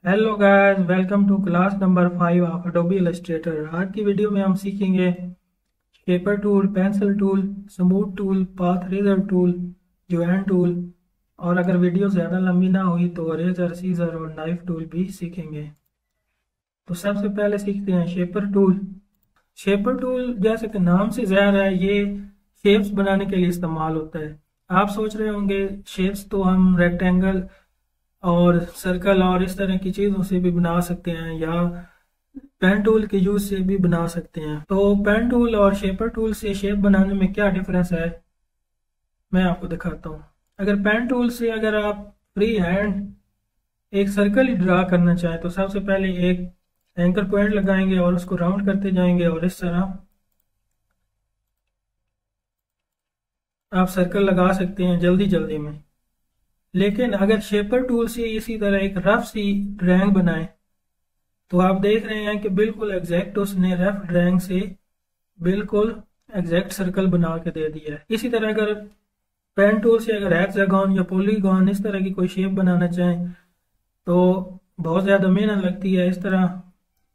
Hello guys, welcome to class number 5 of Adobe Illustrator. आज की video में हम सीखेंगे shaper tool, pencil tool, smooth tool, path eraser tool, join tool, और अगर वीडियो ज़्यादा लंबी ना हुई तो रेजर, सीजर और नाइफ टूल भी सीखेंगे। तो सबसे पहले सीखते हैं शेपर टूल। शेपर टूल जैसे कि नाम से ज़ाहिर है, ये शेप्स बनाने के लिए इस्तेमाल होता है। आप सोच रहे होंगे शेप्स तो हम रेक्टेंगल और सर्कल और इस तरह की चीज़ों से भी बना सकते हैं, या पेन टूल के यूज से भी बना सकते हैं। तो पेन टूल और शेपर टूल से शेप बनाने में क्या डिफरेंस है, मैं आपको दिखाता हूँ। अगर पेन टूल से अगर आप फ्री हैंड एक सर्कल ही ड्रा करना चाहें तो सबसे पहले एक एंकर पॉइंट लगाएंगे और उसको राउंड करते जाएंगे और इस तरह आप सर्कल लगा सकते हैं जल्दी जल्दी में। लेकिन अगर शेपर टूल से इसी तरह एक रफ सी ड्राइंग बनाएं तो आप देख रहे हैं कि बिल्कुल एग्जैक्ट उसने रफ ड्राइंग से बिल्कुल एग्जैक्ट सर्कल बना के दे दिया है। इसी तरह अगर पेन टूल से अगर हेक्सागन या पॉलीगॉन इस तरह की कोई शेप बनाना चाहें तो बहुत ज़्यादा मेहनत लगती है इस तरह,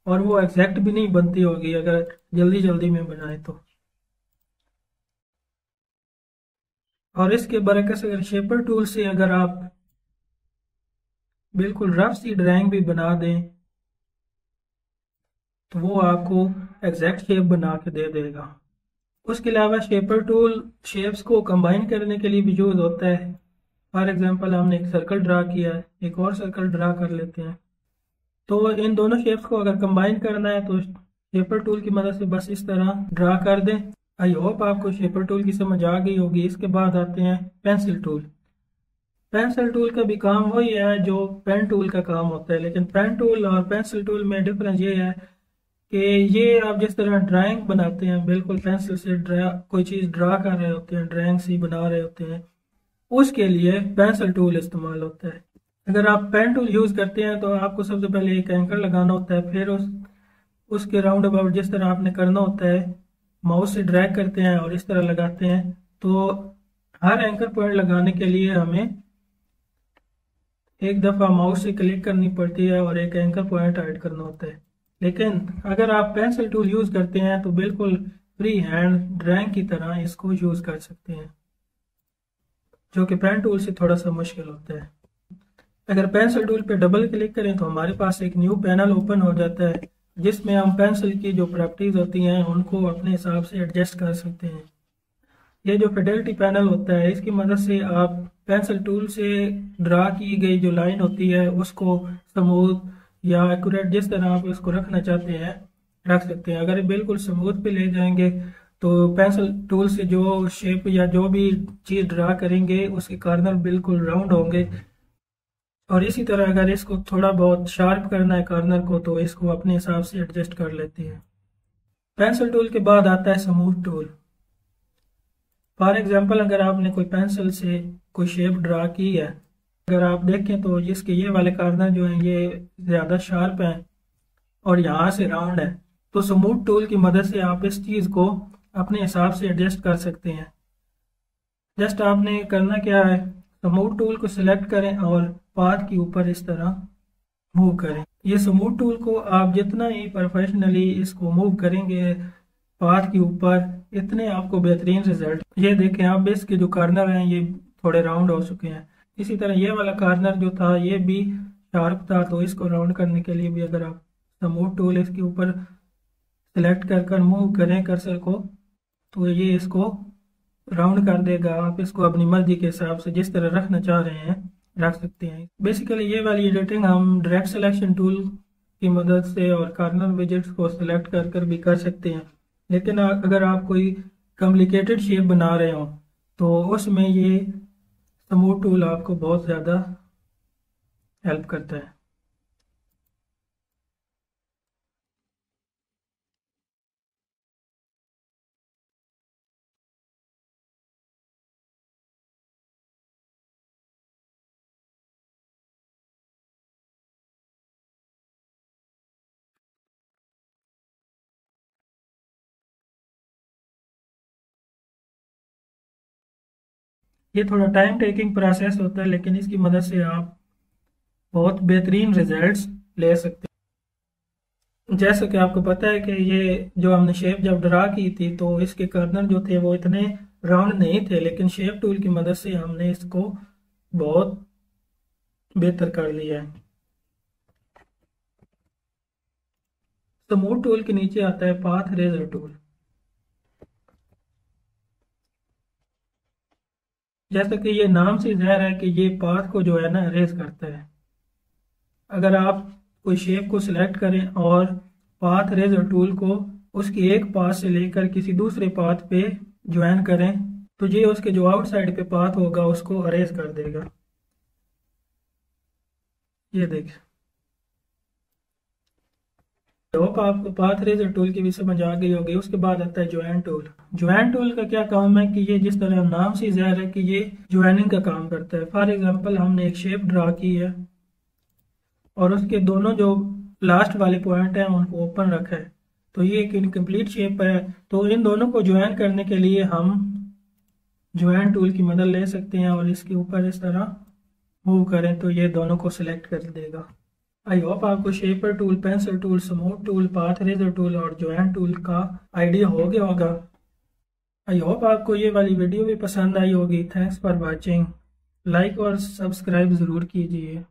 और वो एग्जैक्ट भी नहीं बनती होगी अगर जल्दी जल्दी में बनाए तो। और इसके बरकस से अगर शेपर टूल से अगर आप बिल्कुल रफ सी ड्राइंग भी बना दें तो वो आपको एग्जैक्ट शेप बना के दे देगा। उसके अलावा शेपर टूल शेप्स को कंबाइन करने के लिए भी यूज होता है। फॉर एग्जांपल हमने एक सर्कल ड्रा किया है, एक और सर्कल ड्रा कर लेते हैं। तो इन दोनों शेप्स को अगर कंबाइन करना है तो शेपर टूल की मदद से बस इस तरह ड्रा कर दें। आई होप आपको शेपर टूल की समझ आ गई होगी। इसके बाद आते हैं पेंसिल टूल। पेंसिल टूल का भी काम वही है जो पेन टूल का काम होता है, लेकिन पेन टूल और पेंसिल टूल में डिफरेंस ये है कि ये आप जिस तरह ड्राइंग बनाते हैं, बिल्कुल पेंसिल से ड्रा कोई चीज़ ड्रा कर रहे होते हैं, ड्राइंग सी बना रहे होते हैं, उसके लिए पेंसिल टूल इस्तेमाल होता है। अगर आप पेन टूल यूज़ करते हैं तो आपको सबसे पहले एक एंकर लगाना होता है, फिर उसके राउंड अबाउट जिस तरह आपने करना होता है माउस से ड्रैग करते हैं और इस तरह लगाते हैं। तो हर एंकर पॉइंट लगाने के लिए हमें एक दफ़ा माउस से क्लिक करनी पड़ती है और एक एंकर पॉइंट ऐड करना होता है। लेकिन अगर आप पेंसिल टूल यूज़ करते हैं तो बिल्कुल फ्री हैंड ड्राइंग की तरह इसको यूज़ कर सकते हैं, जो कि पेन टूल से थोड़ा सा मुश्किल होता है। अगर पेंसिल टूल पे डबल क्लिक करें तो हमारे पास एक न्यू पैनल ओपन हो जाता है, जिसमें हम पेंसिल की जो प्रॉपर्टीज़ होती हैं उनको अपने हिसाब से एडजस्ट कर सकते हैं। ये जो फिडेलिटी पैनल होता है इसकी मदद से आप पेंसिल टूल से ड्रा की गई जो लाइन होती है उसको स्मूथ या एक्यूरेट जिस तरह आप इसको रखना चाहते हैं रख सकते हैं। अगर बिल्कुल स्मूथ पे ले जाएंगे तो पेंसिल टूल से जो शेप या जो भी चीज़ ड्रा करेंगे उसके कॉर्नर बिल्कुल राउंड होंगे। और इसी तरह अगर इसको थोड़ा बहुत शार्प करना है कॉर्नर को तो इसको अपने हिसाब से एडजस्ट कर लेते हैं। पेंसिल टूल के बाद आता है स्मूथ टूल। फॉर एग्जांपल अगर आपने कोई पेंसिल से कोई शेप ड्रा की है, अगर आप देखें तो इसके ये वाले कॉर्नर जो हैं ये ज़्यादा शार्प हैं और यहाँ से राउंड है, तो स्मूथ टूल की मदद से आप इस चीज़ को अपने हिसाब से एडजस्ट कर सकते हैं। जस्ट आपने करना क्या है, स्मूथ टूल को सिलेक्ट करें और पाथ के ऊपर इस तरह मूव करें। ये स्मूथ टूल को आप जितना ही प्रोफेशनली इसको मूव करेंगे पाथ के ऊपर इतने आपको बेहतरीन रिजल्ट। ये देखें आप इसके जो कॉर्नर हैं ये थोड़े राउंड हो चुके हैं। इसी तरह ये वाला कॉर्नर जो था ये भी शार्प था, तो इसको राउंड करने के लिए भी अगर आप स्मूथ टूल इसके ऊपर सेलेक्ट कर कर मूव करें कर्सर को तो ये इसको राउंड कर देगा। आप इसको अपनी मर्जी के हिसाब से जिस तरह रखना चाह रहे हैं रख सकते हैं। बेसिकली ये वाली एडिटिंग हम डायरेक्ट सिलेक्शन टूल की मदद से और कॉर्नर विजेट्स को सिलेक्ट कर कर भी कर सकते हैं। लेकिन अगर आप कोई कॉम्प्लिकेटेड शेप बना रहे हो तो उसमें ये स्मूथ टूल आपको बहुत ज़्यादा हेल्प करता है। ये थोड़ा टाइम टेकिंग प्रोसेस होता है, लेकिन इसकी मदद से आप बहुत बेहतरीन रिजल्ट्स ले सकते हैं। जैसा कि आपको पता है कि ये जो हमने शेप जब ड्रा की थी तो इसके कर्नर जो थे वो इतने राउंड नहीं थे, लेकिन शेप टूल की मदद से हमने इसको बहुत बेहतर कर लिया है। स्मूथ टूल के नीचे आता है पाथ रेजर टूल। जैसा कि ये नाम से ज़ाहिर है कि ये पाथ को जो है ना इरेज करता है। अगर आप कोई शेप को सिलेक्ट करें और पाथ रेजर टूल को उसकी एक पाथ से लेकर किसी दूसरे पाथ पे ज्वाइन करें तो ये उसके जो आउटसाइड पे पाथ होगा उसको इरेज कर देगा। ये देखिए, होप आपको पाथ रेजर टूल की भी समझ आ गई होगी। उसके बाद आता है ज्वाइन टूल। ज्वाइन टूल का क्या काम है कि ये जिस तरह नाम से ज़ाहिर है कि ये ज्वाइनिंग का काम करता है। फॉर एग्जांपल हमने एक शेप ड्रा की है और उसके दोनों जो लास्ट वाले पॉइंट हैं उनको ओपन रखा है, तो ये एक इनकम्प्लीट शेप है। तो इन दोनों को ज्वाइन करने के लिए हम ज्वाइन टूल की मदद ले सकते हैं और इसके ऊपर इस तरह मूव करें तो ये दोनों को सिलेक्ट कर देगा। आई होप आपको shaper tool, pencil tool, smooth tool, path eraser tool और ज्वाइन टूल का आइडिया हो गया होगा। आई होप आपको ये वाली वीडियो भी पसंद आई होगी। Thanks for watching. लाइक और सब्सक्राइब ज़रूर कीजिए।